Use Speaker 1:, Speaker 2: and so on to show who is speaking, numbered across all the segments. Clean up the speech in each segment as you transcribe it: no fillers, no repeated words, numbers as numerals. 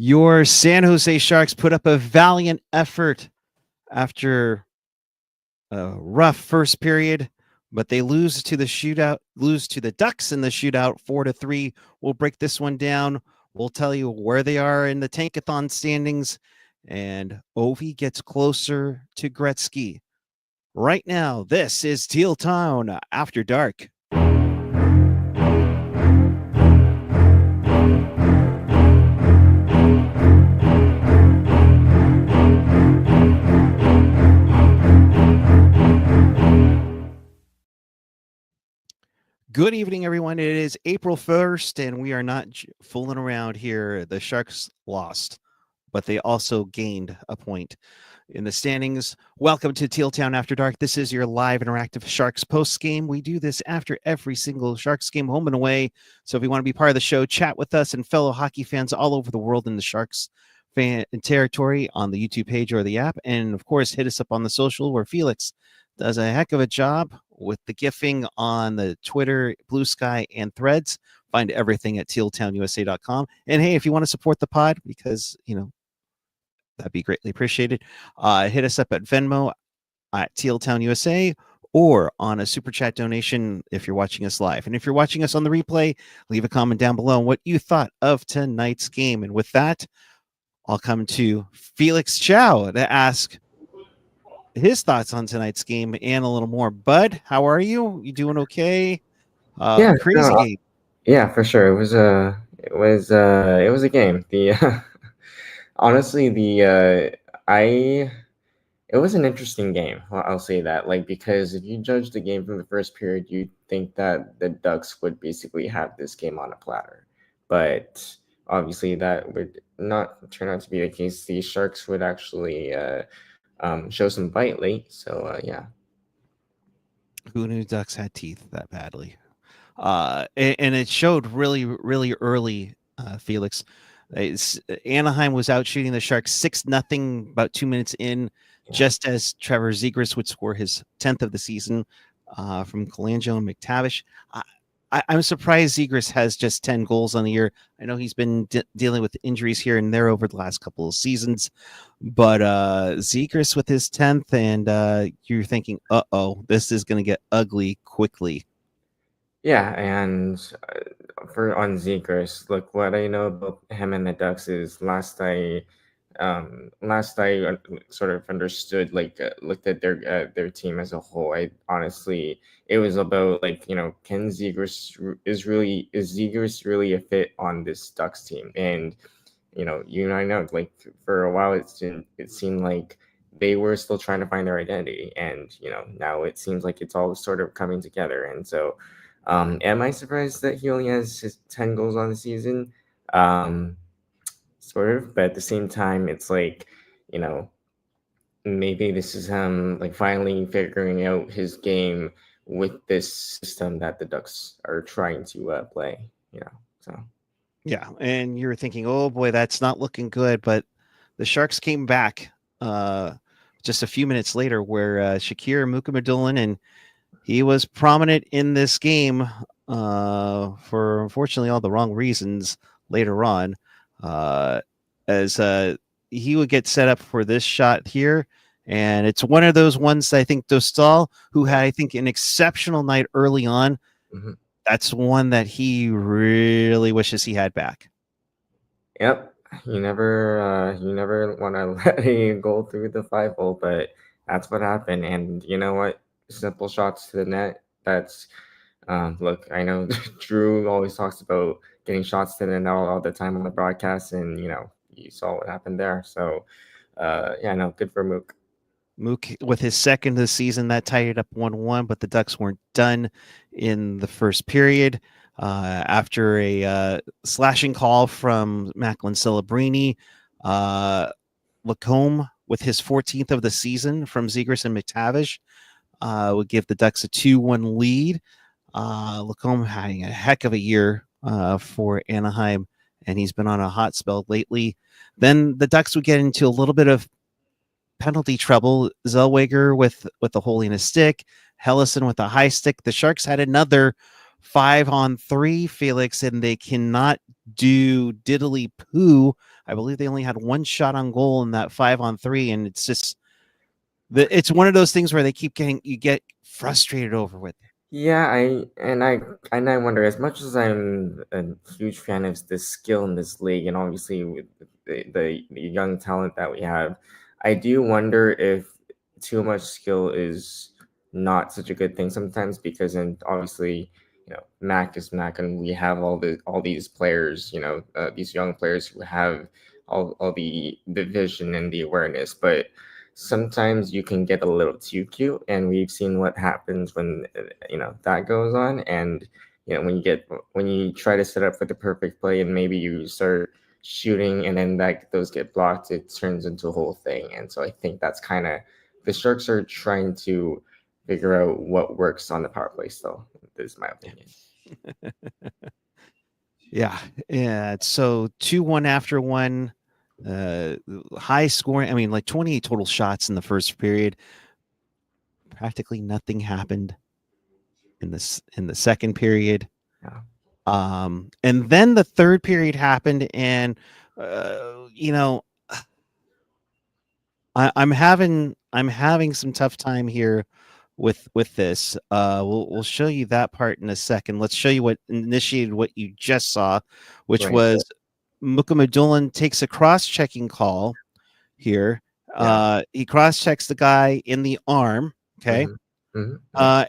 Speaker 1: Your San Jose Sharks put up a valiant effort after a rough first period, but they lose to the Ducks in the shootout 4-3. We'll break this one down. We'll tell you where they are in the Tankathon standings, and Ovi gets closer to Gretzky. Right now, this is Teal Town After Dark. Good evening, everyone. It is April 1st, and we are not fooling around here. The Sharks lost, but they also gained a point in the standings. Welcome to Teal Town After Dark. This is your live interactive Sharks post game. We do this after every single Sharks game, home and away. So if you want to be part of the show, chat with us and fellow hockey fans all over the world in the Sharks fan territory on the YouTube page or the app. And of course, hit us up on the social where Felix does a heck of a job with the gifting on the Twitter, Blue Sky, and Threads. Find everything at tealtownusa.com. And hey, if you want to support the pod, because, that'd be greatly appreciated, hit us up at Venmo at Teal Town USA or on a super chat donation if you're watching us live. And if you're watching us on the replay, leave a comment down below on what you thought of tonight's game. And with that, I'll come to Felix Chow to ask his thoughts on tonight's game and a little more. Bud, how are you? You doing okay? Crazy game.
Speaker 2: Yeah, for sure. It was a game. Honestly, it was an interesting game. I'll say that. Because if you judge the game from the first period, you'd think that the Ducks would basically have this game on a platter. But obviously that would not turn out to be the case. The Sharks would actually show some bite late. So yeah.
Speaker 1: Who knew Ducks had teeth that badly? And it showed really, really early, Felix. Anaheim was out shooting the Sharks 6-0 about 2 minutes in, just as Trevor Zegras would score his 10th of the season from Colangelo and McTavish. I'm surprised Zegras has just 10 goals on the year. I know he's been dealing with injuries here and there over the last couple of seasons, but Zegras with his 10th, and you're thinking, this is going to get ugly quickly.
Speaker 2: Yeah, and on Zegras, look, what I know about him and the Ducks is last I sort of understood, looked at their team as a whole. It was about can Zegras is Zegras really a fit on this Ducks team? And you and I know, for a while it seemed like they were still trying to find their identity, and now it seems like it's all sort of coming together. And so, am I surprised that he only has his 10 goals on the season? Sort of, but at the same time, it's maybe this is him finally figuring out his game with this system that the Ducks are trying to play. So
Speaker 1: yeah, and you're thinking, oh boy, that's not looking good. But the Sharks came back just a few minutes later, where Shakir Mukhamadullin, and he was prominent in this game for unfortunately all the wrong reasons later on. As he would get set up for this shot here. And it's one of those ones I think Dostal, who had, I think, an exceptional night early on.
Speaker 2: Mm-hmm.
Speaker 1: That's one that he really wishes he had back.
Speaker 2: Yep. You never want to let a goal through the 5-hole, but that's what happened. And you know what? Simple shots to the net. That's look, I know Drew always talks about getting shots to the net all the time on the broadcast, and you saw what happened there. So good for Mook.
Speaker 1: Mook with his second this season, that tied it up 1-1, but the Ducks weren't done in the first period. After a slashing call from Macklin Celebrini, Lacombe with his 14th of the season from Zegras and McTavish would give the Ducks a 2-1 lead. Lacombe having a heck of a year for Anaheim, and he's been on a hot spell lately. Then the Ducks would get into a little bit of penalty trouble. Zellweger with the hole in a stick, Hellison with a high stick. The Sharks had another 5-on-3, Felix, and they cannot do diddly poo. I believe they only had one shot on goal in that 5-on-3, and it's just it's one of those things where they keep getting you get frustrated over with.
Speaker 2: Yeah, I wonder, as much as I'm a huge fan of this skill in this league, and obviously with the young talent that we have, I do wonder if too much skill is not such a good thing sometimes, because then obviously, Mac is Mac, and we have all these players, these young players who have all the vision and the awareness, but sometimes you can get a little too cute, and we've seen what happens when that goes on. And when you try to set up for the perfect play, and maybe you start shooting, and then those get blocked, it turns into a whole thing. And so I think that's kind of, the Sharks are trying to figure out what works on the power play still. This is my opinion.
Speaker 1: Yeah. So 2-1 after one. High scoring. I mean, like 28 total shots in the first period. Practically nothing happened in the second period.
Speaker 2: Yeah.
Speaker 1: And then the third period happened, and I'm having some tough time here with this. We'll show you that part in a second. Let's show you what initiated what you just saw, which
Speaker 2: Right.
Speaker 1: was Mukhamadullin takes a cross-checking call here.
Speaker 2: Yeah.
Speaker 1: He cross-checks the guy in the arm. Okay.
Speaker 2: Mm-hmm. Mm-hmm. Yeah.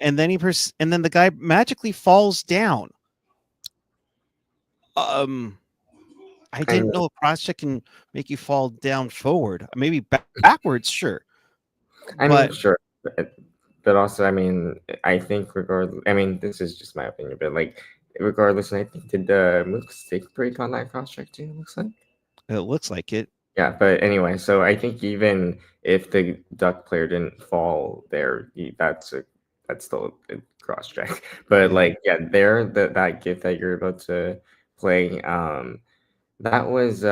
Speaker 1: And then the guy magically falls down. I didn't know a cross-check can make you fall down forward. Maybe backwards, sure.
Speaker 2: I mean,
Speaker 1: But
Speaker 2: sure, but also, I mean, I think regardless, I mean, this is just my opinion, but like, regardless, I think, did the Mooks take a break on that cross check too? Looks like.
Speaker 1: it looks like it.
Speaker 2: Yeah, but anyway, so I think even if the Duck player didn't fall there, that's still a cross check. But
Speaker 1: Yeah.
Speaker 2: like, yeah, that gift that you're about to play, that was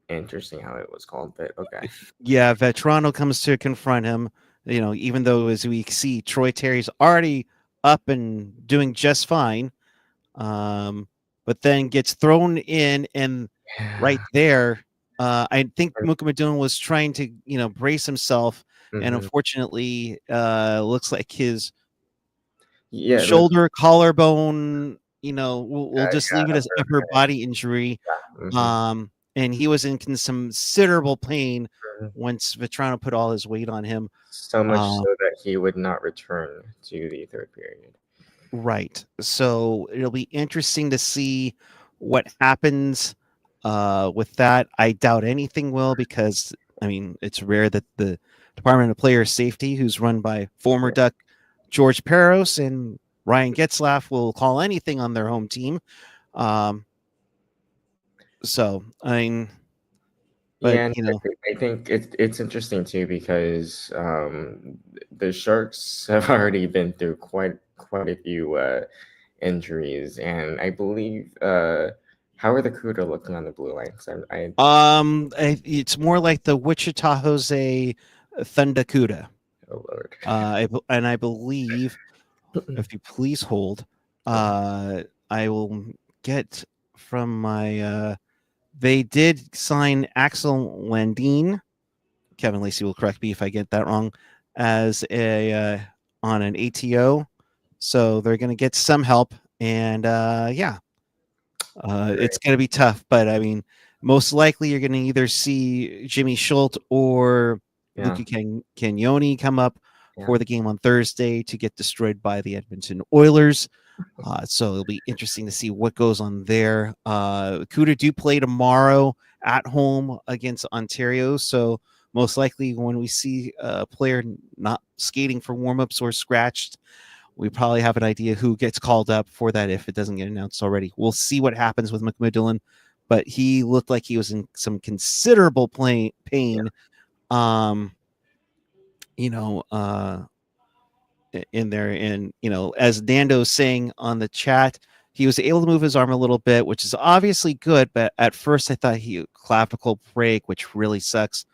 Speaker 2: interesting how it was called, but okay.
Speaker 1: Yeah, Vetrano comes to confront him. Even though, as we see, Troy Terry's already up and doing just fine, but then gets thrown in, and right there, I think Mukhamadullin was trying to, brace himself, and
Speaker 2: Mm-hmm.
Speaker 1: unfortunately, looks like his
Speaker 2: Yeah,
Speaker 1: shoulder, collarbone, we'll just leave it as
Speaker 2: upper,
Speaker 1: upper body injury.
Speaker 2: mhm,
Speaker 1: And he was in some considerable pain
Speaker 2: mhm.
Speaker 1: once Vetrano put all his weight on him.
Speaker 2: So much
Speaker 1: Uh,
Speaker 2: so that he would not return to the third period.
Speaker 1: right. So it'll be interesting to see what happens with that. I doubt anything will, because, I mean, it's rare that the Department of Player Safety, who's run by former
Speaker 2: Yeah.
Speaker 1: Duck George Peros and Ryan Getzlaff, will call anything on their home team. So, I mean, but,
Speaker 2: Yeah, and I think it's interesting too, because the Sharks have already been through quite a few injuries, and I believe how are the Cuda looking on the blue line? 'Cause
Speaker 1: it's more like the Wichita Jose Thunder Cuda.
Speaker 2: oh Lord.
Speaker 1: And I believe, if you please hold, I will get from my. They did sign Axel Landine. Kevin Lacey will correct me if I get that wrong. As a on an ATO, so they're going to get some help, and yeah, it's going to be tough. But I mean, most likely you're going to either see Jimmy Schultz or
Speaker 2: Yeah,
Speaker 1: Luca Cagnoni come up
Speaker 2: yeah.
Speaker 1: for the game on Thursday to get destroyed by the Edmonton Oilers. So it'll be interesting to see what goes on there. Cuda do play tomorrow at home against Ontario. So most likely when we see a player not skating for warmups or scratched, we probably have an idea who gets called up for that if it doesn't get announced already. We'll see what happens with Mukhamadullin, but he looked like he was in some considerable pain. Um, you know, in there, and as Nando's saying on the chat, he was able to move his arm a little bit, which is obviously good, but at first I thought he clavicle break, which really sucks.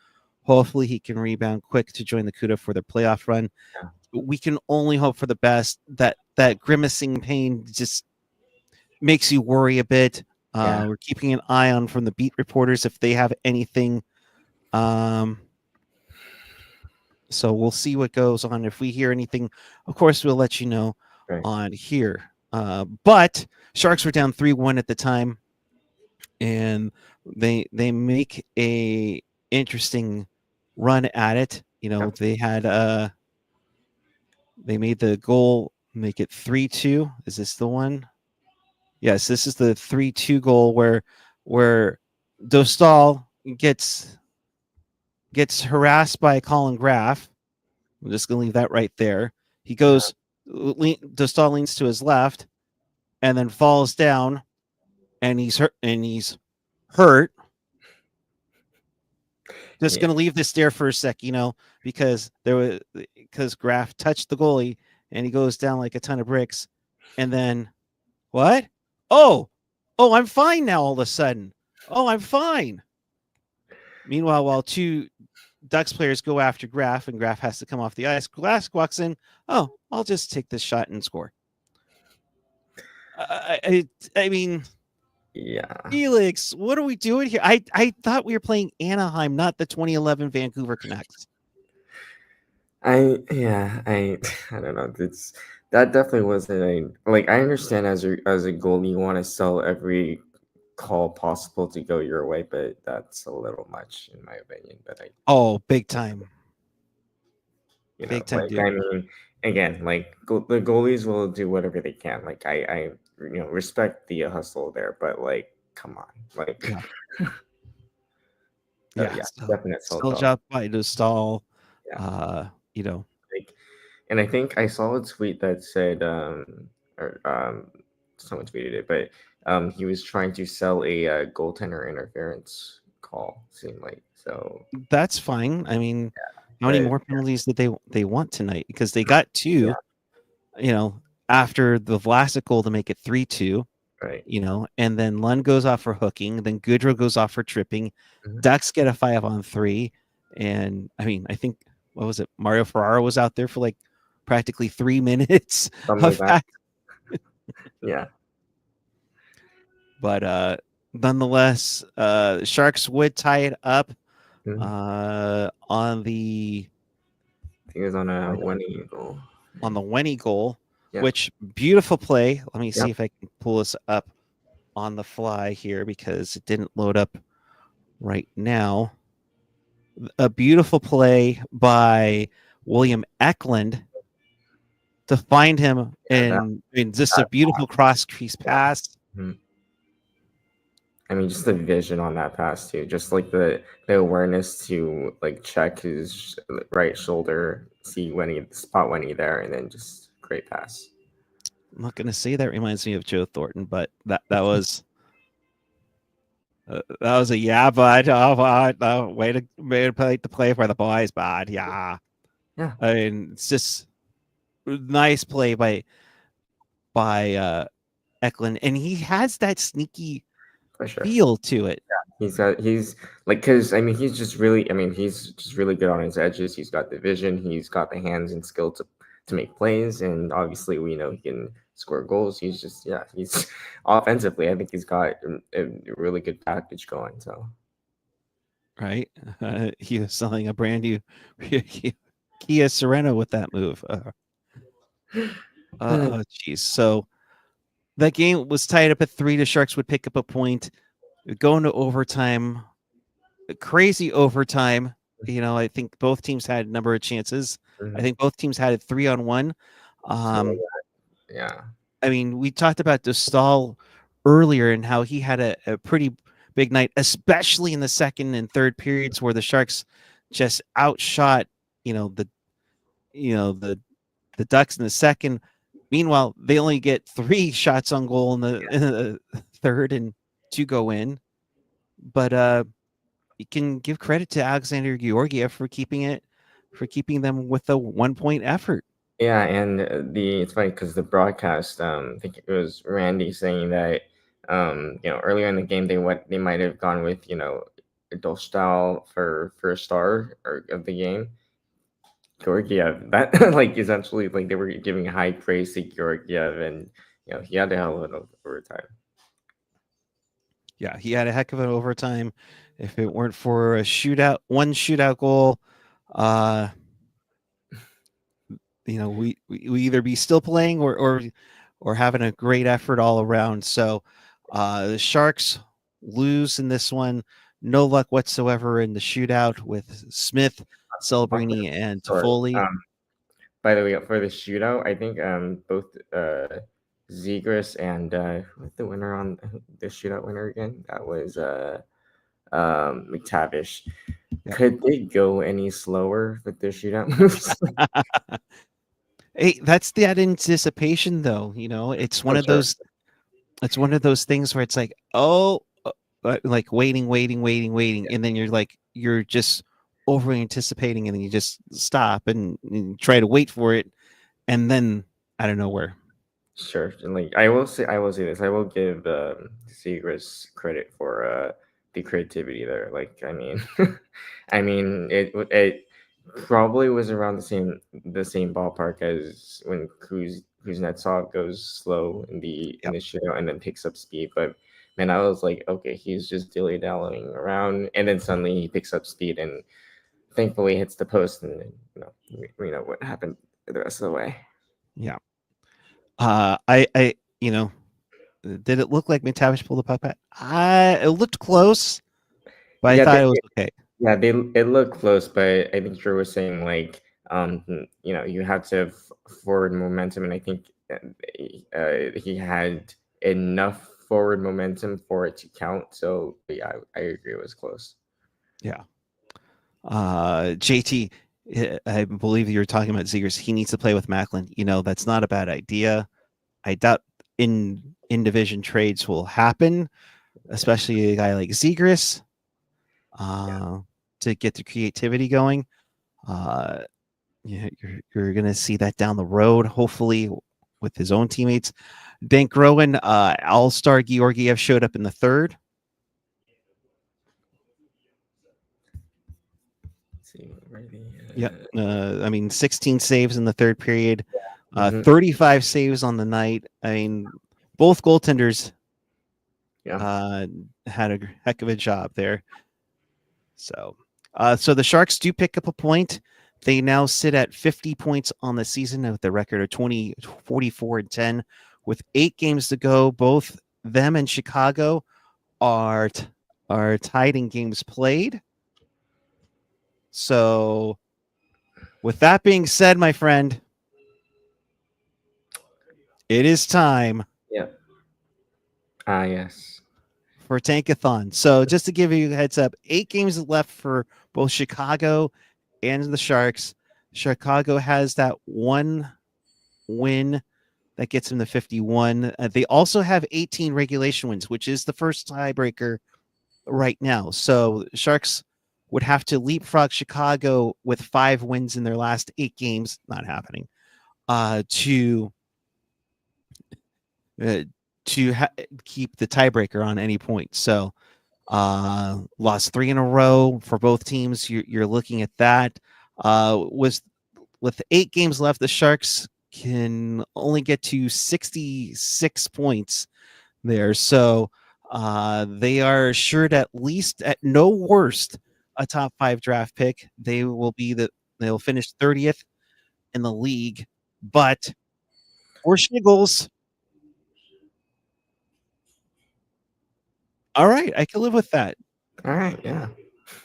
Speaker 1: Hopefully he can rebound quick to join the Cuda for their playoff run.
Speaker 2: Yeah.
Speaker 1: We can only hope for the best. That grimacing pain just makes you worry a bit.
Speaker 2: Yeah.
Speaker 1: We're keeping an eye on from the beat reporters if they have anything. So we'll see what goes on. If we hear anything, of course, we'll let you know
Speaker 2: Right.
Speaker 1: on here. But Sharks were down 3-1 at the time, and they make a interesting run at it. You know,
Speaker 2: Yep.
Speaker 1: they made the goal, make it 3-2. Is this the one? Yes, this is the 3-2 goal where Dostal gets harassed by Colin Graff. I'm just going to leave that right there. He goes, Dostal leans to his left and then falls down, and he's hurt. Just going to leave this there for a sec, because Graff touched the goalie and he goes down like a ton of bricks. And then what? Oh, I'm fine now all of a sudden. Oh, I'm fine. Meanwhile, while two Ducks players go after Graff and Graff has to come off the ice, Graff walks in. Oh, I'll just take this shot and score. I mean,
Speaker 2: yeah.
Speaker 1: Felix, what are we doing here? I thought we were playing Anaheim, not the 2011 Vancouver Canucks.
Speaker 2: I don't know. That definitely wasn't like, I understand as a goalie you want to sell every call possible to go your way, but that's a little much in my opinion. But
Speaker 1: big time. Big time, dude.
Speaker 2: I mean, again, like the goalies will do whatever they can. Like I respect the hustle there, but like, come on, like
Speaker 1: yeah,
Speaker 2: definite
Speaker 1: still job by Dostal.
Speaker 2: Yeah.
Speaker 1: Like,
Speaker 2: and I think I saw a tweet that said, or someone tweeted it, but he was trying to sell a goaltender interference call. Seemed like so.
Speaker 1: That's fine. I mean, how many more penalties did they want tonight? Because they got two. After the Vlasic goal to make it 3-2.
Speaker 2: Right.
Speaker 1: And then Lund goes off for hooking. Then Goodrow goes off for tripping.
Speaker 2: Mm-hmm.
Speaker 1: Ducks get a 5-on-3. And I mean, I think, what was it? Mario Ferraro was out there for like practically 3 minutes.
Speaker 2: Something like that. Yeah.
Speaker 1: But nonetheless, Sharks would tie it up on the.
Speaker 2: I think it was on a Wenny goal.
Speaker 1: On the Wenny goal, which beautiful play. Let me see if I can pull this up on the fly here because it didn't load up right now. A beautiful play by William Eklund to find him in just a beautiful cross crease pass.
Speaker 2: Mm-hmm. I mean, just the vision on that pass too, just like the awareness to like check his right shoulder, see spot Wenny there, and then just great pass.
Speaker 1: I'm not going to say that reminds me of Joe Thornton, but that was a bud. Way to play for the boys, bud. Yeah. I mean, it's just nice play by Eklund, and he has that sneaky feel to it.
Speaker 2: Yeah, he's like, because I mean, he's just really good on his edges. He's got the vision, he's got the hands and skill to make plays, and obviously we know he can score goals. He's just he's offensively, I think he's got a really good package going. So
Speaker 1: right, he was selling a brand new Kia Sorento with that move. Oh geez. So that game was tied up at 3. The Sharks would pick up a point, go into overtime. Crazy overtime. I think both teams had a number of chances. I think both teams had it 3-on-1.
Speaker 2: Yeah.
Speaker 1: I mean, we talked about Dostal earlier and how he had a pretty big night, especially in the second and third periods where the Sharks just outshot, the Ducks in the second. Meanwhile, they only get 3 shots on goal in the third and 2 go in. But you can give credit to Alexander Georgiev for keeping them with a 1-point effort.
Speaker 2: Yeah, and it's funny because the broadcast, I think it was Randy saying that, earlier in the game they might have gone with Dostal for first star of the game. Georgiev, that like essentially like they were giving high praise to Georgiev, and he had a hell of an overtime.
Speaker 1: Yeah, he had a heck of an overtime. If it weren't for one shootout goal, uh, we either be still playing or having a great effort all around. So the Sharks lose in this one. No luck whatsoever in the shootout with Smith, Celebrini, and
Speaker 2: Sorry.
Speaker 1: Toffoli.
Speaker 2: By the way, for the shootout, I think both Zegras and who's the winner on the shootout winner again? That was McTavish.
Speaker 1: Yep.
Speaker 2: Could they go any slower with their shootout moves?
Speaker 1: Hey, that's that anticipation, though. It's one
Speaker 2: Oh,
Speaker 1: of
Speaker 2: sure.
Speaker 1: those. It's one of those things where it's like, oh, like waiting, and then you're just over anticipating, and then you just stop and try to wait for it, and then out of nowhere.
Speaker 2: Sure. And like I will say this. I will give Seagrass credit for the creativity there. Like I mean, I mean it probably was around the same ballpark as when Kuznetsov goes slow in
Speaker 1: Yep.
Speaker 2: the shootout and then picks up speed. But man, I was like, okay, he's just dilly dallying around, and then suddenly he picks up speed and thankfully hits the post, and we know what happened the rest of the way.
Speaker 1: Yeah. I did it look like McTavish pulled the puck back? It looked close, but I
Speaker 2: Yeah,
Speaker 1: thought it was okay.
Speaker 2: Yeah, it looked close, but I think Drew was saying like, you have to have forward momentum, and I think he had enough forward momentum for it to count. So yeah, I agree, it was close.
Speaker 1: Yeah. JT, I believe you were talking about Zegers. He needs to play with Macklin. That's not a bad idea. I doubt in division trades will happen, especially a guy like Zegers, to get the creativity going. You're going to see that down the road, hopefully, with his own teammates. Dank Rowan, All-Star Georgiev showed up in the third.
Speaker 2: Let's see, where the,
Speaker 1: Yep. 16 saves in the third period,
Speaker 2: Mhm.
Speaker 1: 35 saves on the night. I mean, both goaltenders
Speaker 2: Yeah.
Speaker 1: had a heck of a job there. So the Sharks do pick up a point. They now sit at 50 points on the season with a record of 44-10. With 8 games to go, both them and Chicago are tied in games played. So with that being said, my friend, it is time
Speaker 2: Yeah. Yes.
Speaker 1: for Tankathon. So just to give you a heads up, 8 games left for both Chicago and the Sharks. Chicago has that one win that gets them to 51. They also have 18 regulation wins, which is the first tiebreaker right now. So Sharks would have to leapfrog Chicago with 5 wins in their last 8 games. Not happening. To keep the tiebreaker on any point. So lost 3 in a row for both teams. You're looking at that. With 8 games left, the Sharks can only get to 66 points there. So they are assured at least, at no worst, a top 5 draft pick. They'll finish 30th in the league, but for Shiggles, all right, I can live with that.
Speaker 2: All right. Yeah.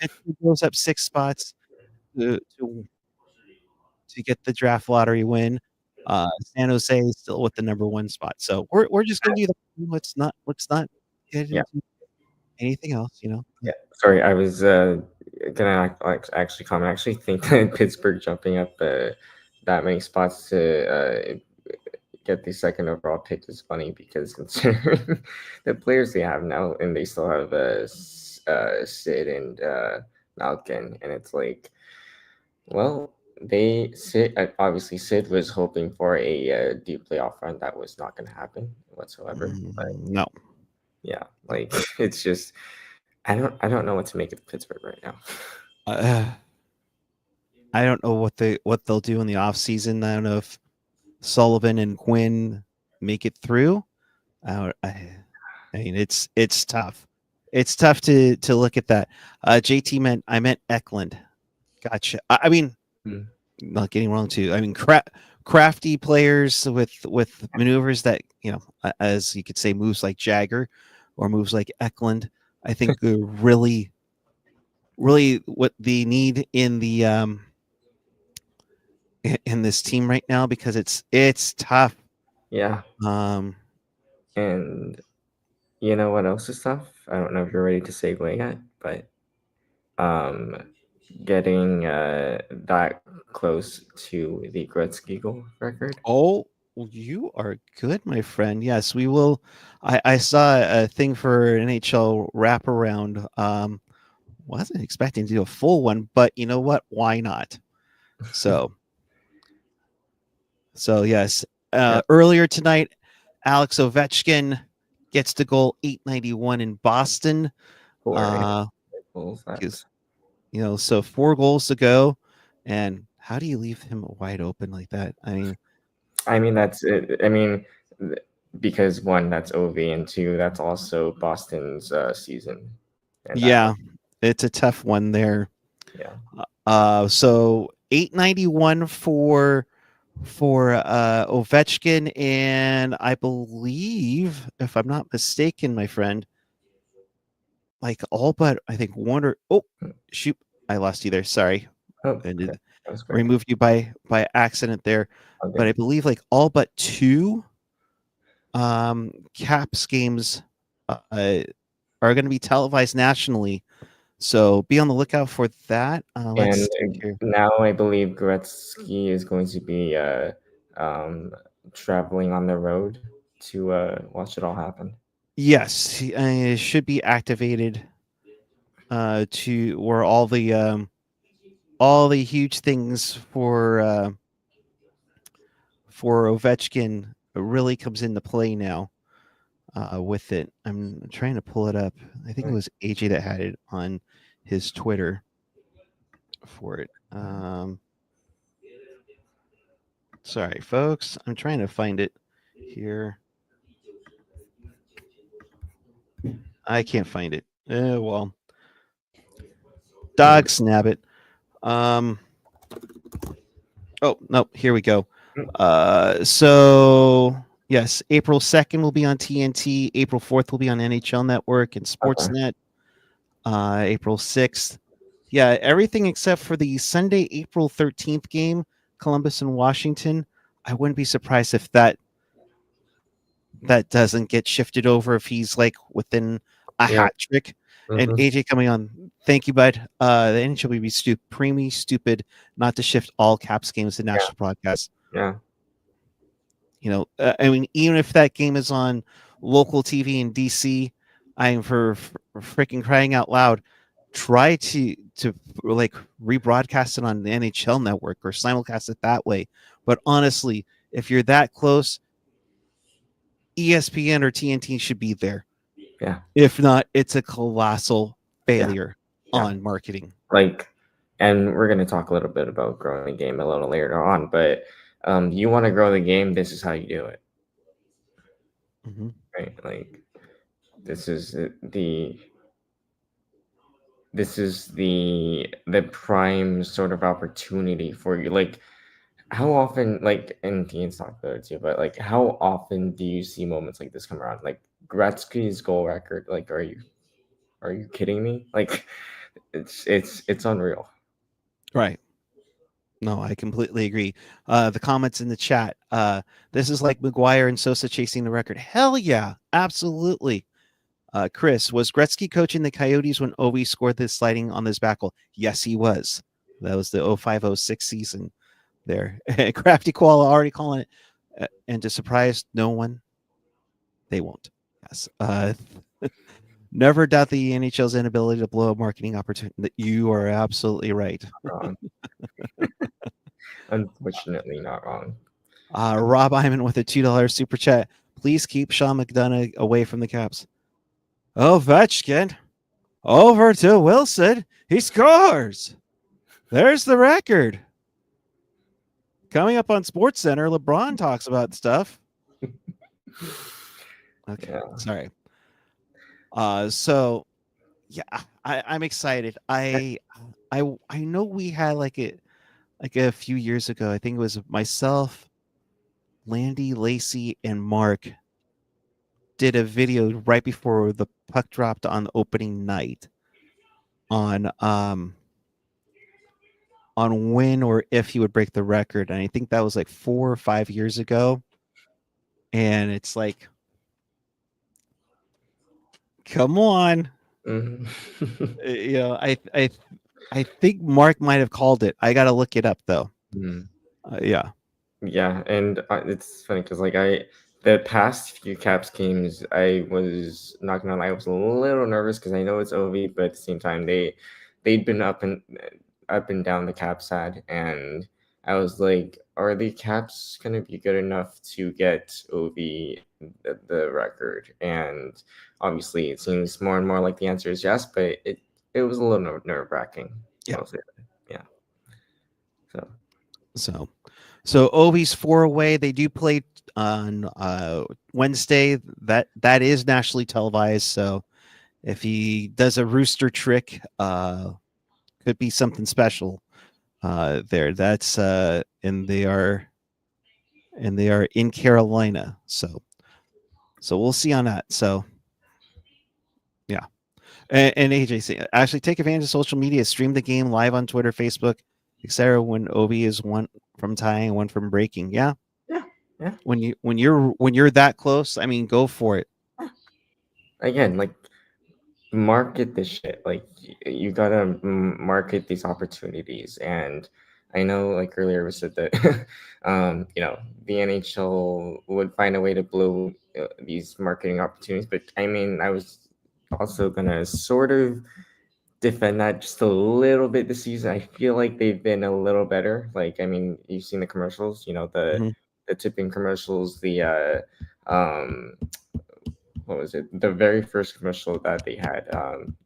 Speaker 1: It goes up 6 spots to get the draft lottery win. San Jose is still with the number 1 spot. So we're just gonna do that. Let's not get
Speaker 2: Yeah.
Speaker 1: into anything else.
Speaker 2: Yeah. Sorry, I was gonna actually comment. I actually think that Pittsburgh jumping up that many spots to get the second overall pick is funny because considering the players they have now, and they still have Sid and Malkin, and it's like, well, obviously Sid was hoping for a deep playoff run. That was not going to happen whatsoever. But
Speaker 1: No.
Speaker 2: yeah, like it's just I don't know what to make of Pittsburgh right now.
Speaker 1: I don't know what they'll do in the offseason. I don't know if Sullivan and Quinn make it through. I mean, it's tough. it's tough to look at that. JT I meant Eklund. Gotcha. I mean,
Speaker 2: Hmm.
Speaker 1: not getting wrong too. I mean, crafty players with maneuvers that as you could say, moves like Jagger or moves like Eklund. I think really, really what they need in the in this team right now, because it's tough.
Speaker 2: Yeah.
Speaker 1: Um,
Speaker 2: And you know what else is tough? I don't know if you're ready to segue yet, but um, getting that close to the Gretzky goal record.
Speaker 1: oh, you are good, my friend. Yes, we will. I saw a thing for NHL wraparound. Wasn't expecting to do a full one, but you know what? Why not? So, yes.
Speaker 2: Yeah,
Speaker 1: Earlier tonight, Alex Ovechkin gets to goal 891 in Boston.
Speaker 2: four
Speaker 1: Uh,
Speaker 2: goals.
Speaker 1: because
Speaker 2: That's
Speaker 1: so 4 goals to go, and how do you leave him wide open like that?
Speaker 2: I mean, that's it. I mean, because one, that's OV, and two, that's also Boston's season, and that
Speaker 1: Yeah, it's a tough one there.
Speaker 2: yeah,
Speaker 1: So 891 for Ovechkin, and I believe, if I'm not mistaken, my friend, like all but I think one or shoot, I lost you there. Sorry,
Speaker 2: oh,
Speaker 1: and
Speaker 2: okay, that was quick.
Speaker 1: removed you by accident there. But I
Speaker 2: Okay,
Speaker 1: believe like all but two Caps games are going to be televised nationally. So be on the lookout for that.
Speaker 2: and
Speaker 1: Let's check here.
Speaker 2: now I believe Gretzky is going to be um, traveling on the road to watch it all happen.
Speaker 1: Yes, it should be activated to where all the huge things for Ovechkin really comes into play now. With it, I'm trying to pull it up. I think it was AJ that had it on his Twitter for it. Sorry, folks. I'm trying to find it here. I can't find it. Well, dog snabbit. Um. Oh no, here we go. So yes, April 2nd will be on TNT. April 4th will be on NHL Network and
Speaker 2: Okay.
Speaker 1: Sportsnet. April 6th. Yeah, everything except for the Sunday, April 13th game, Columbus and Washington. I wouldn't be surprised if that doesn't get shifted over if he's like within a
Speaker 2: Yeah.
Speaker 1: hat trick. And
Speaker 2: Mm-hmm.
Speaker 1: AJ coming on. Thank you, bud. The NHL would be supremely stupid not to shift all Caps games to
Speaker 2: Yeah.
Speaker 1: national broadcast.
Speaker 2: Yeah.
Speaker 1: I mean, even if that game is on local TV in DC, I'm for freaking crying out loud. Try to like rebroadcast it on the NHL network or simulcast it that way. But honestly, if you're that close, ESPN or TNT should be there.
Speaker 2: Yeah.
Speaker 1: If not, it's a colossal
Speaker 2: Yeah.
Speaker 1: failure
Speaker 2: Yeah.
Speaker 1: on marketing.
Speaker 2: Like, and we're going to talk a little bit about growing the game a little later on, but you want to grow the game, this is how you do it,
Speaker 1: Mm-hmm.
Speaker 2: right? Like, this is the prime sort of opportunity for you. Like, how often, like, and Dean's talked about it too, but like, how often do you see moments like this come around? Like Gretzky's goal record. Like, are you kidding me? Like, it's unreal.
Speaker 1: Right. No, I completely agree. The comments in the chat. This is like McGuire and Sosa chasing the record. Hell yeah, absolutely. Chris, was Gretzky coaching the Coyotes when Ovi scored this sliding on this backle? Yes, he was. That was the 05-06 season there. Crafty Koala already calling it. And to surprise no one, they won't. Yes. Never doubt the NHL's inability to blow a marketing opportunity. You are absolutely right.
Speaker 2: Wrong. Unfortunately, not wrong.
Speaker 1: Rob Hyman with a $2 super chat. Please keep Sean McDonough away from the Caps. Ovechkin over to Wilson. He scores. There's the record. Coming up on Sports Center, LeBron talks about stuff. Okay,
Speaker 2: Yeah.
Speaker 1: sorry. So Yeah, I'm excited. I know we had like a few years ago. I think it was myself, Landy, Lacey, and Mark did a video right before the puck dropped on opening night on when or if he would break the record, and I think that was like 4 or 5 years ago. And it's like, come on,
Speaker 2: Mhm.
Speaker 1: you know, I think Mark might have called it. I got to look it up though.
Speaker 2: Mhm.
Speaker 1: Yeah.
Speaker 2: Yeah, and it's funny because like the past few Caps games, I was not gonna lie, I was a little nervous because I know it's OV, but at the same time they'd been up and down the Caps side, and I was like, are the Caps gonna be good enough to get OV the record? And obviously, it seems more and more like the answer is yes, but it was a little nerve wracking.
Speaker 1: Yeah.
Speaker 2: I'll say that. Yeah. So.
Speaker 1: So Obi's 4 away. They do play on Wednesday. That is nationally televised. So if he does a rooster trick, could be something special there. That's and they are in Carolina. So we'll see on that. So yeah. And AJ say actually take advantage of social media, stream the game live on Twitter, Facebook, etc. When Obi is one from tying and one from breaking. Yeah.
Speaker 2: Yeah. Yeah.
Speaker 1: When you're that close, I mean, go for it.
Speaker 2: Again, like market this shit. Like you gotta market these opportunities. And I know, like earlier we said that, the NHL would find a way to blow these marketing opportunities. But I mean, I was also gonna sort of defend that just a little bit this season. I feel like they've been a little better. Like, I mean, you've seen the commercials,
Speaker 1: Mhm.
Speaker 2: the tipping commercials, um what was it? The very first commercial that they had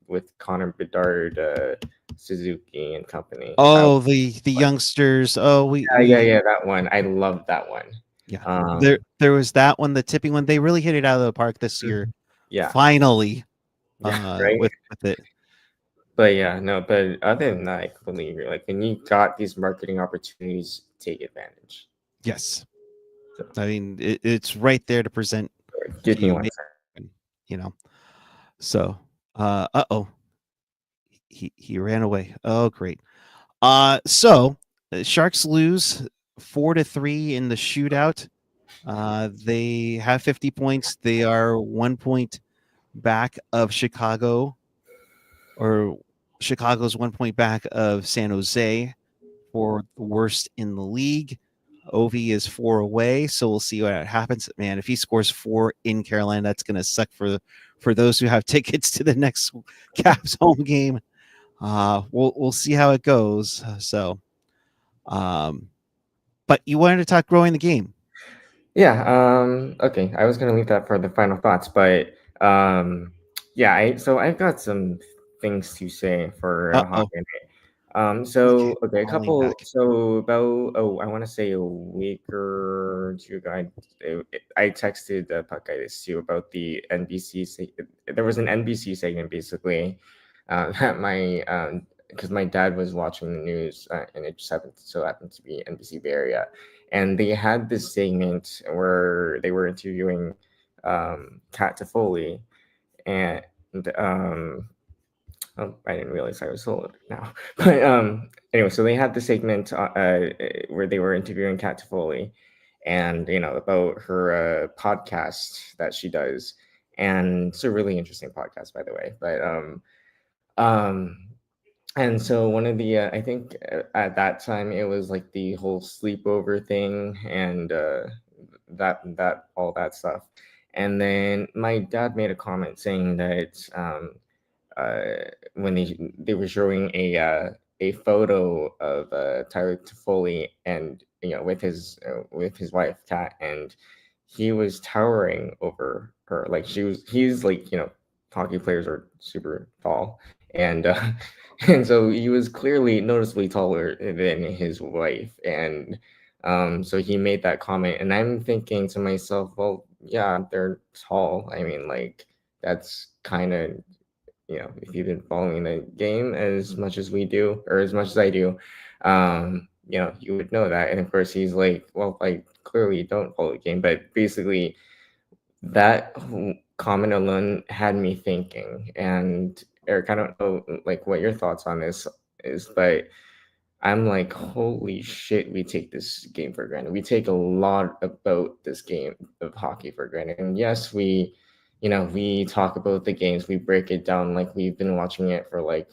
Speaker 2: with Connor Bedard, Suzuki and company.
Speaker 1: Oh, the youngsters. Oh, we
Speaker 2: That one. I love that one.
Speaker 1: yeah.
Speaker 2: Um,
Speaker 1: There was that one, the tipping one. They really hit it out of the park this year.
Speaker 2: mhm. Yeah,
Speaker 1: Finally,
Speaker 2: yeah, right.
Speaker 1: with it.
Speaker 2: But yeah, no. But other than that, I completely agree. Like when you got these marketing opportunities, take advantage.
Speaker 1: Yes.
Speaker 2: So
Speaker 1: I mean, it's right there to present
Speaker 2: give
Speaker 1: to
Speaker 2: me
Speaker 1: you,
Speaker 2: one second.
Speaker 1: you know. So, uh-oh. He ran away. Oh, great. So Sharks lose 4-3 in the shootout. They have 50 points. They are 1 point back of Chicago, or Chicago's 1 point back of San Jose for the worst in the league. Ovi is 4 away, so we'll see what happens. Man, if he scores 4 in Carolina, that's going to suck for those who have tickets to the next Caps home game. We'll see how it goes. Um, but you wanted to talk growing the game.
Speaker 2: Yeah. Okay. I was gonna leave that for the final thoughts, but yeah. I've got some things to say for
Speaker 1: Uh oh.
Speaker 2: hockey.
Speaker 1: Okay.
Speaker 2: Okay, a
Speaker 1: Falling
Speaker 2: couple.
Speaker 1: back.
Speaker 2: So about I want to say a week or two ago, I texted Puckguy this too about the NBC. There was an NBC segment basically that my because my dad was watching the news and it just happened to be NBC Bay Area, and they had this segment where they were interviewing Kat Toffoli and um Oh, I didn't realize I was sold now. But anyway, so they had the segment where they were interviewing Kat Foley, and about her podcast that she does, and it's a really interesting podcast, by the way. But um, and so one of the I think at that time it was like the whole sleepover thing, and that all that stuff, and then my dad made a comment saying that when they were showing a photo of Tyler Toffoli and with his wife Kat, and he was towering over her. Like he's like hockey players are super tall, and and so he was clearly noticeably taller than his wife, and so he made that comment, and I'm thinking to myself, well, yeah, they're tall. I mean, like that's kind of if you've been following the game as much as we do, or as much as I do, you would know that. And of course, he's like, well, I clearly don't follow the game, but basically, that comment alone had me thinking. And Eric, I don't know like what your thoughts on this is, but I'm like, holy shit, we take this game for granted. We take a lot about this game of hockey for granted. And yes, we talk about the games, we break it down like we've been watching it for like,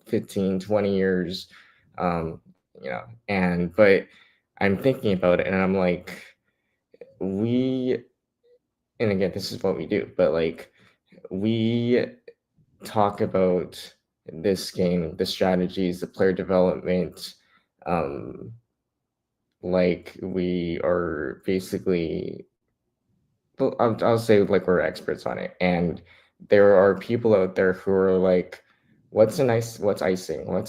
Speaker 2: 15, 20 years. Um, but I'm thinking about it and I'm like, we, and again, this is what we do, but like, we talk about this game, the strategies, the player development, um, like we are basically, well, I'll say like we're experts on it. And there are people out there who are like, what's icing? What's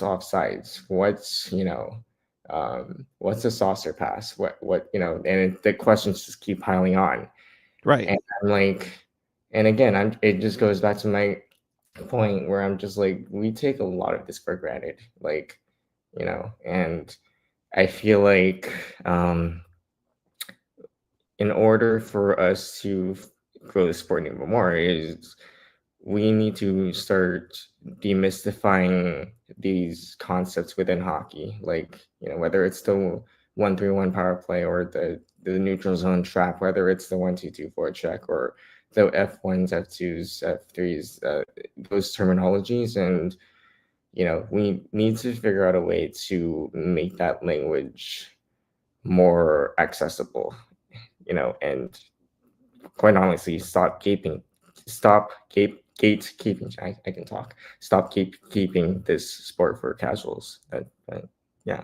Speaker 2: offsides? What's a saucer pass? And the questions just keep piling on.
Speaker 1: Right.
Speaker 2: And I'm like, and again, it just goes back to my point where I'm just like, we take a lot of this for granted, like, and I feel like, in order for us to grow the sport even more, is we need to start demystifying these concepts within hockey, like, whether it's the 1-3-1 power play or the neutral zone trap, whether it's the 1-2-2 forecheck or the F1s, F2s, F3s, those terminologies. And we need to figure out a way to make that language more accessible, and quite honestly, gatekeeping. I can talk. Stop keeping this sport for casuals. Yeah,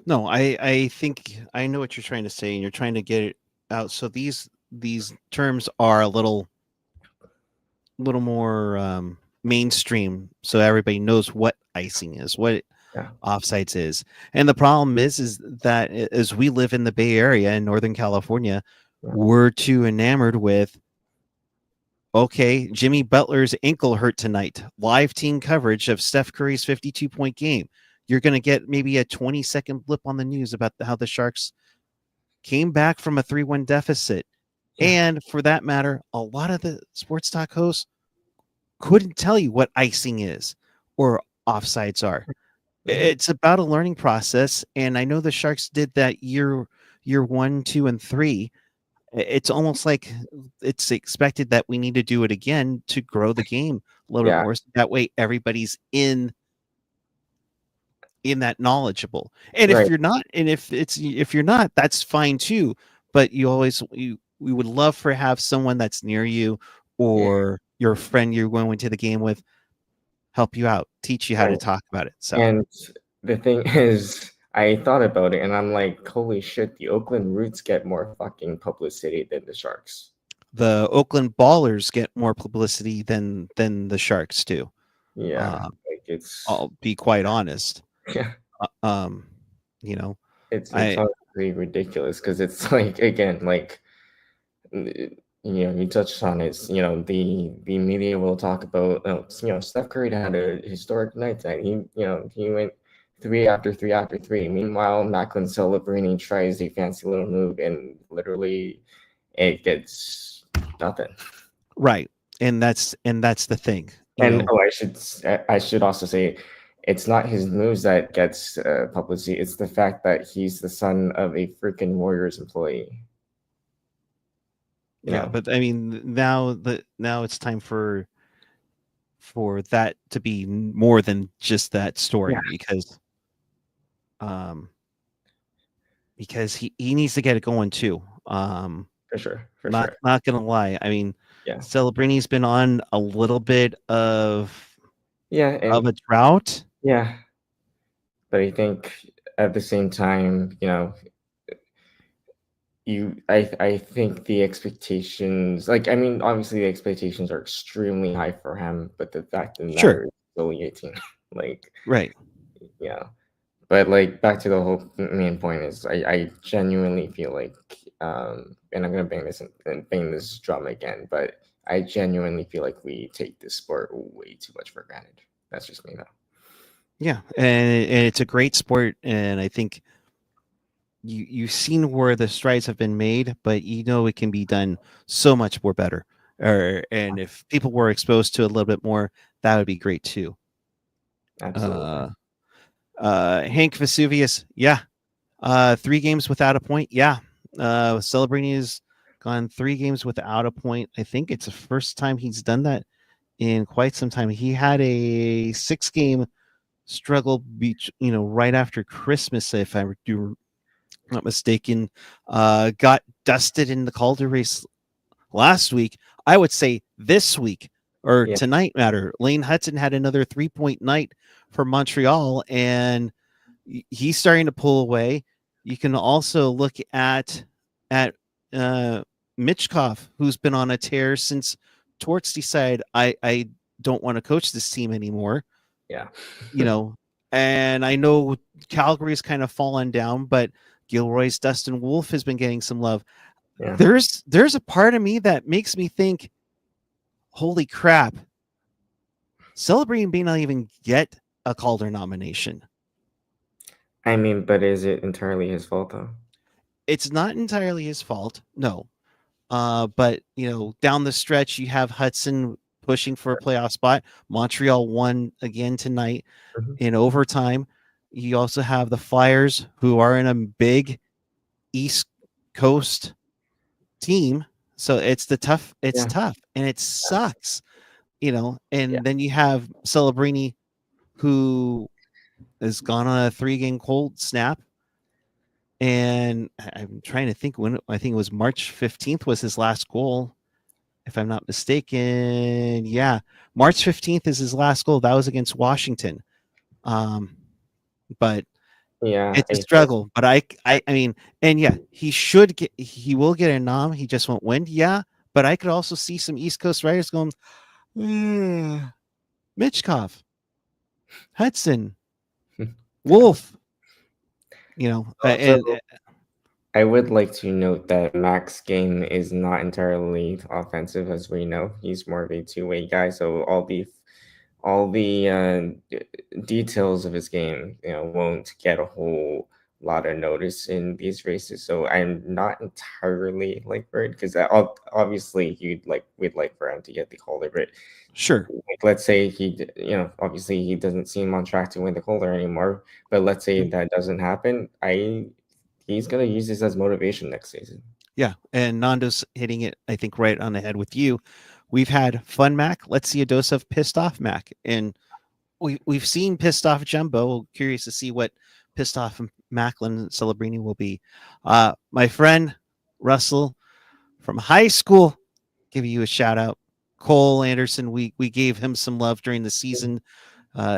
Speaker 1: No, I think I know what you're trying to say, and you're trying to get it out. So these terms are a little more mainstream, so everybody knows what icing is, what
Speaker 2: yeah,
Speaker 1: offsites is. And the problem is that as we live in the Bay Area in Northern California,
Speaker 2: yeah,
Speaker 1: we're too enamored with, okay, Jimmy Butler's ankle hurt tonight. Live team coverage of Steph Curry's 52-point game. You're going to get maybe a 20-second blip on the news about how the Sharks came back from a 3-1 deficit.
Speaker 2: yeah,
Speaker 1: And for that matter, a lot of the sports talk hosts couldn't tell you what icing is or offsides are.
Speaker 2: mhm,
Speaker 1: It's about a learning process. And I know the Sharks did that year 1, 2, and 3. It's almost like it's expected that we need to do it again to grow the game a little bit
Speaker 2: yeah,
Speaker 1: more. So that way everybody's in that knowledgeable. And if
Speaker 2: right,
Speaker 1: you're not, and if you're not, that's fine too. But we would love for have someone that's near you
Speaker 2: yeah,
Speaker 1: or your friend you're going to the game with help you out, teach you how to
Speaker 2: right.
Speaker 1: talk about it. So
Speaker 2: And the thing is, I thought about it, and I'm like, holy shit, the Oakland Roots get more fucking publicity than the Sharks.
Speaker 1: the Oakland Ballers get more publicity than the Sharks do.
Speaker 2: Yeah,
Speaker 1: Uh,
Speaker 2: like it's
Speaker 1: I'll be quite honest.
Speaker 2: yeah,
Speaker 1: Uh, um, you know,
Speaker 2: it's
Speaker 1: I
Speaker 2: honestly ridiculous because it's like, again, like, you touched on it. The media will talk about, Steph Curry had a historic night tonight. He went three after three after three. Meanwhile, Macklin Celebrini tries a fancy little move, and literally it gets nothing.
Speaker 1: right, and that's the thing.
Speaker 2: And oh, I should also say, it's not his moves that gets publicity. It's the fact that he's the son of a freaking Warriors employee. You
Speaker 1: Yeah,
Speaker 2: know,
Speaker 1: but I mean now it's time for that to be more than just that
Speaker 2: yeah,
Speaker 1: story um because he needs to get it going too.
Speaker 2: for sure, for
Speaker 1: Not
Speaker 2: sure.
Speaker 1: not gonna lie. I mean,
Speaker 2: Yeah,
Speaker 1: Celebrini's been on a little bit
Speaker 2: yeah,
Speaker 1: of
Speaker 2: and
Speaker 1: a drought.
Speaker 2: yeah, but I think at the same time, I think the expectations, like, I mean, obviously the expectations are extremely high for him, but the fact of the
Speaker 1: Sure.
Speaker 2: matter is he's only 18. Like,
Speaker 1: Right.
Speaker 2: yeah. But like, back to the whole main point is, I genuinely feel like, and I'm gonna bang this drum again, but I genuinely feel like we take this sport way too much for granted. That's just me though.
Speaker 1: Yeah, and it's a great sport, and I think you've seen where the strides have been made, but it can be done so much more better. And if people were exposed to it a little bit more, that would be great too.
Speaker 2: Absolutely.
Speaker 1: Uh, Hank Vesuvius, yeah. 3 games without a point, yeah. Celebrini has gone 3 games without a point. I think it's the first time he's done that in quite some time. He had a 6-game struggle right after Christmas, if I do not mistaken. Got dusted in the Calder race last week. I would say this week or
Speaker 2: Yeah.
Speaker 1: tonight matter. Lane Hudson had another 3-point night for Montreal, and he's starting to pull away. You can also look at Mitchkov, who's been on a tear since Torts decided I don't want to coach this team anymore.
Speaker 2: Yeah.
Speaker 1: you know, and I know Calgary's kind of fallen down, but Gilroy's Dustin Wolf has been getting some love.
Speaker 2: Yeah.
Speaker 1: There's a part of me that makes me think, holy crap, Celebrini may not even get a Calder nomination.
Speaker 2: I mean, but is it entirely his fault though?
Speaker 1: It's not entirely his fault, no. But down the stretch, you have Hudson pushing for a playoff spot. Montreal won again tonight
Speaker 2: Mhm.
Speaker 1: in overtime. You also have the Flyers, who are in a big East Coast team. So it's tough,
Speaker 2: Yeah.
Speaker 1: and it sucks,
Speaker 2: Yeah.
Speaker 1: and then you have Celebrini, who has gone on a 3-game cold snap. And I'm trying to think when. I think it was March 15th was his last goal, if I'm not mistaken. Yeah, March 15th is his last goal. That was against Washington. But
Speaker 2: Yeah.
Speaker 1: it's a struggle. But I mean, and yeah, he will get a nom. He just won't win. Yeah, but I could also see some East Coast writers going, Mitchkov, Hudson, Wolf.
Speaker 2: Also,
Speaker 1: And
Speaker 2: I would like to note that Mac's game is not entirely offensive, as we know. He's more of a two-way guy, so all the details of his game, won't get a whole lot of notice in these races. So I'm not entirely like worried because obviously we'd like for him to get the Calder, but
Speaker 1: sure,
Speaker 2: like, let's say obviously he doesn't seem on track to win the Calder anymore. But let's say that doesn't happen, he's gonna use this as motivation next season.
Speaker 1: yeah. And Nando's hitting it, I think, right on the head with you. We've had fun Mac. Let's see a dose of pissed off Mac, and we've seen pissed off Jumbo. Curious to see what pissed off Macklin Celebrini will be. My friend Russell from high school, give you a shout out. Cole Anderson, we gave him some love during the season.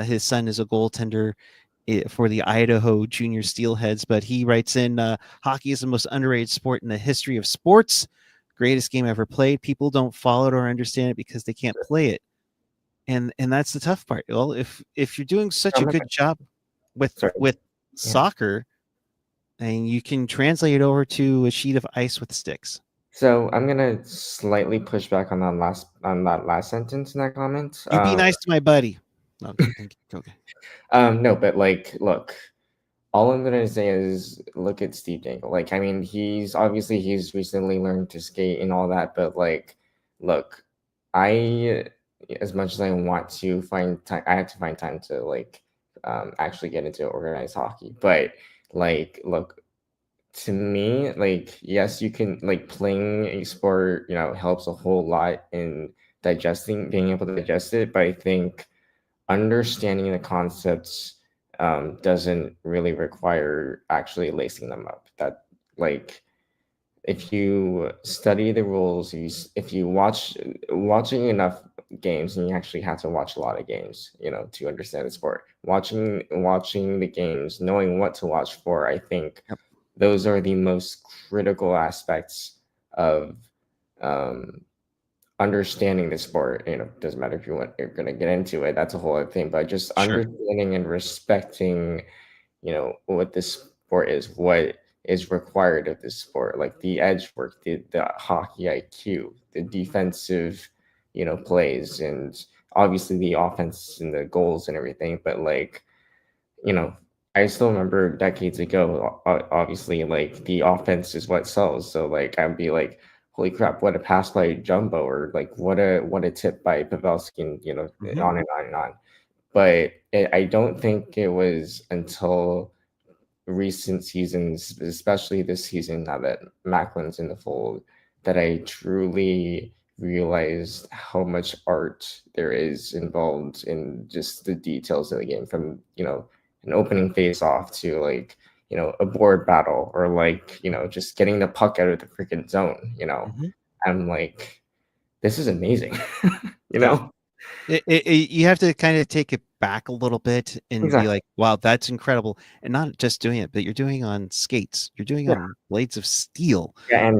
Speaker 1: His son is a goaltender for the Idaho Junior Steelheads, but he writes in, hockey is the most underrated sport in the history of sports. Greatest game ever played. People don't follow it or understand it because they can't play it. And that's the tough part. Well, if you're doing such a good job with
Speaker 2: Sorry. Yeah.
Speaker 1: soccer, and you can translate it over to a sheet of ice with sticks.
Speaker 2: So I'm gonna slightly push back on that last sentence in that comment.
Speaker 1: You be nice to my buddy. Okay.
Speaker 2: No, but like, look, all I'm gonna say is look at Steve Dangle. Like, I mean, he's recently learned to skate and all that, but like, look, I as much as I want to find time, I have to find time to like actually get into organized hockey. But like, look, to me, like, yes, you can like playing a sport, helps a whole lot in being able to digest it. But I think understanding the concepts doesn't really require actually lacing them up. That like if you study the rules, if you watching enough games, and you actually have to watch a lot of games, to understand the sport. Watching the games, knowing what to watch for, I think
Speaker 1: Yep.
Speaker 2: those are the most critical aspects of um, understanding the sport. Doesn't matter if you're going to get into it, that's a whole other thing, but just
Speaker 1: Sure.
Speaker 2: understanding and respecting what this sport is, what is required of this sport, like the edge work, the hockey IQ, the defensive plays, and obviously the offense and the goals and everything. But like, I still remember decades ago, obviously, like the offense is what sells. So like, I'd be like, holy crap, what a pass by Jumbo, or like what a tip by Pavelski, and
Speaker 1: Mhm.
Speaker 2: on and on and on. But I don't think it was until recent seasons, especially this season, now that Macklin's in the fold, that I truly realized how much art there is involved in just the details of the game, from an opening face off to like a board battle, or like just getting the puck out of the freaking zone.
Speaker 1: Mhm.
Speaker 2: I'm like, this is amazing. you
Speaker 1: Yeah.
Speaker 2: know
Speaker 1: You have to kind of take it back a little bit and be
Speaker 2: exactly.
Speaker 1: like, wow, that's incredible. And not just doing it, but you're doing on skates. You're doing
Speaker 2: Yeah,
Speaker 1: on blades of steel,
Speaker 2: yeah,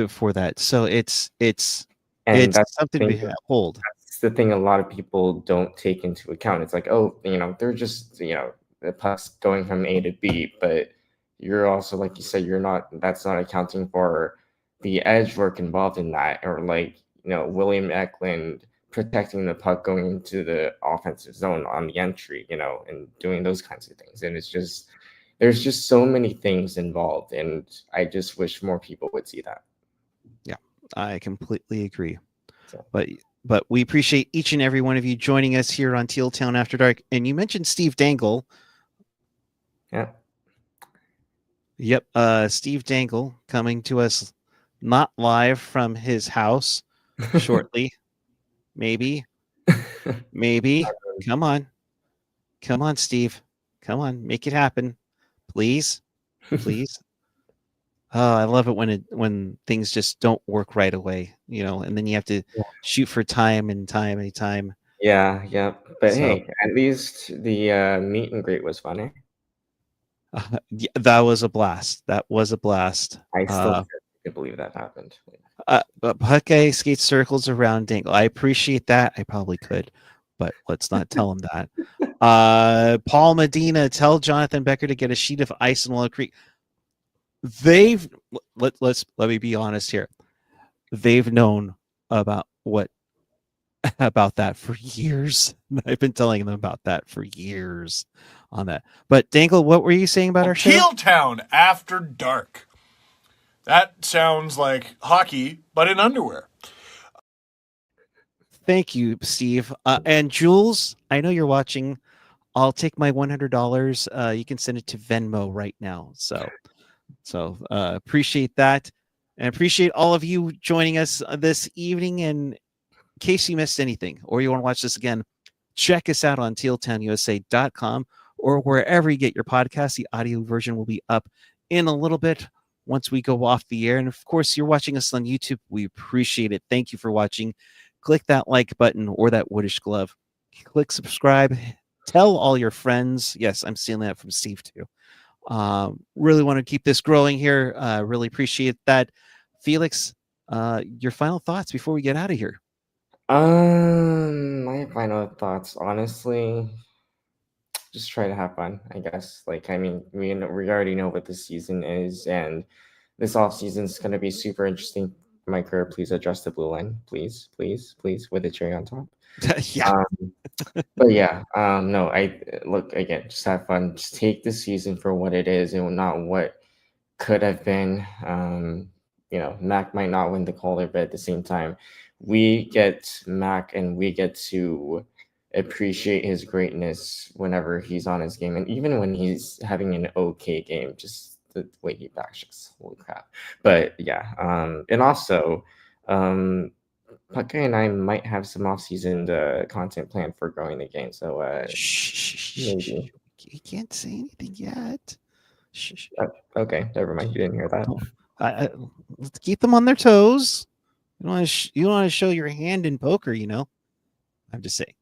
Speaker 1: for that. So
Speaker 2: and
Speaker 1: it's
Speaker 2: that's
Speaker 1: something to
Speaker 2: the thing.
Speaker 1: behold.
Speaker 2: That's the thing a lot of people don't take into account. It's like, oh, they're just, the puck's going from A to B, but you're also, like you said, that's not accounting for the edge work involved in that, or like, William Eklund protecting the puck going into the offensive zone on the entry, and doing those kinds of things. And there's just so many things involved. And I just wish more people would see that.
Speaker 1: Yeah, I completely agree.
Speaker 2: So,
Speaker 1: But we appreciate each and every one of you joining us here on Teal Town After Dark. And you mentioned Steve Dangle.
Speaker 2: yeah.
Speaker 1: Yep, Steve Dangle coming to us not live from his house shortly. Maybe. Come on. Come on, Steve. Come on, make it happen. Please. Please. Oh, I love it when things just don't work right away, and then you have to shoot for time and time and time.
Speaker 2: Yeah, yeah. But
Speaker 1: So
Speaker 2: hey, at least the meet and greet was funny.
Speaker 1: yeah, that was a blast. That was a blast.
Speaker 2: I still can't believe that happened.
Speaker 1: But Puckguy skates circles around Dingle. I appreciate that. I probably could, but let's not tell him that. Paul Medina, tell Jonathan Becker to get a sheet of ice in Willow Creek. Let me be honest here. They've known about about that for years. I've been telling them about that for years on that. But Dangle, what were you saying about our show?
Speaker 3: Teal Town After Dark. That sounds like hockey, but in underwear.
Speaker 1: Thank you, Steve. And Jules, I know you're watching. I'll take my $100. You can send it to Venmo right now. So appreciate that, and appreciate all of you joining us this evening. And in case you missed anything, or you want to watch this again, check us out on tealtownusa.com or wherever you get your podcast. The audio version will be up in a little bit once we go off the air. And of course, you're watching us on YouTube. We appreciate it. Thank you for watching. Click that like button or that woodish glove. Click subscribe. Tell all your friends. Yes, I'm stealing that from Steve too. Really want to keep this growing here. Really appreciate that. Felix, your final thoughts before we get out of here.
Speaker 2: My final thoughts, honestly, just try to have fun, I guess. Like, I mean, we already know what this season is, and this off season is going to be super interesting. Micro, please address the blue line, please, please, please, with a cherry on top.
Speaker 1: Yeah.
Speaker 2: But yeah, no, I look again, just have fun. Just take the season for what it is and not what could have been. Mac might not win the Calder, but at the same time, we get Mac and we get to appreciate his greatness whenever he's on his game, and even when he's having an okay game, just the way he backs, holy crap. But yeah, and also, Puckguy and I might have some off-season content planned for growing the game, so maybe.
Speaker 1: You can't say anything yet. Shh.
Speaker 2: Okay, never mind. You didn't hear that.
Speaker 1: Let's keep them on their toes. You want to show your hand in poker, I'm just saying.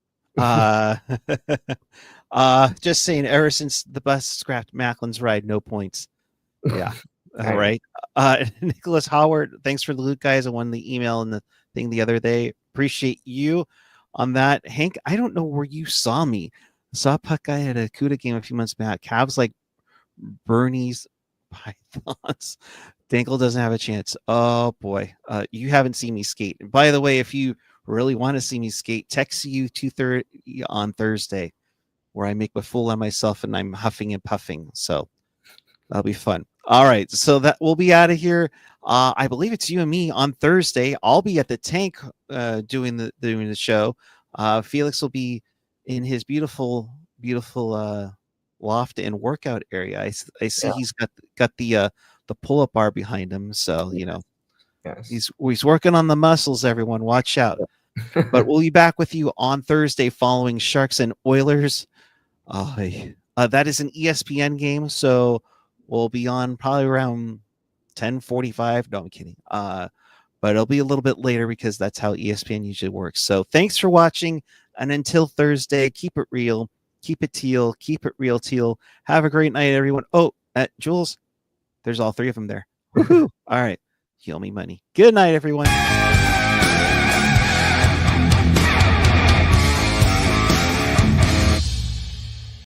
Speaker 1: Just saying. Ever since the bus scrapped Macklin's ride, no points. Yeah. All right. Nicholas Howard, thanks for the loot, guys. I won the email and the thing the other day. Appreciate you on that. Hank, I don't know where you saw me. I saw Puckguy at a CUDA game a few months back. Cavs like Bernie's Pythons. Dangle doesn't have a chance. Oh boy. You haven't seen me skate. By the way, if you really want to see me skate, text you 2:30 on Thursday, where I make a fool of myself and I'm huffing and puffing. So that'll be fun. All right, so that we'll be out of here. I believe it's you and me on Thursday. I'll be at the tank doing the show. Felix will be in his beautiful loft and workout area. I see he's got the pull-up bar behind him, so you know he's working on the muscles. Everyone, watch out. But we'll be back with you on Thursday following Sharks and Oilers. That is an ESPN game, so we'll be on probably around 10:45. No, I'm kidding. But it'll be a little bit later because that's how ESPN usually works. So thanks for watching, and until Thursday, keep it real, keep it teal, keep it real teal. Have a great night, everyone. Oh, Jules, there's all three of them there. Woohoo! All right, heal me money. Good night, everyone.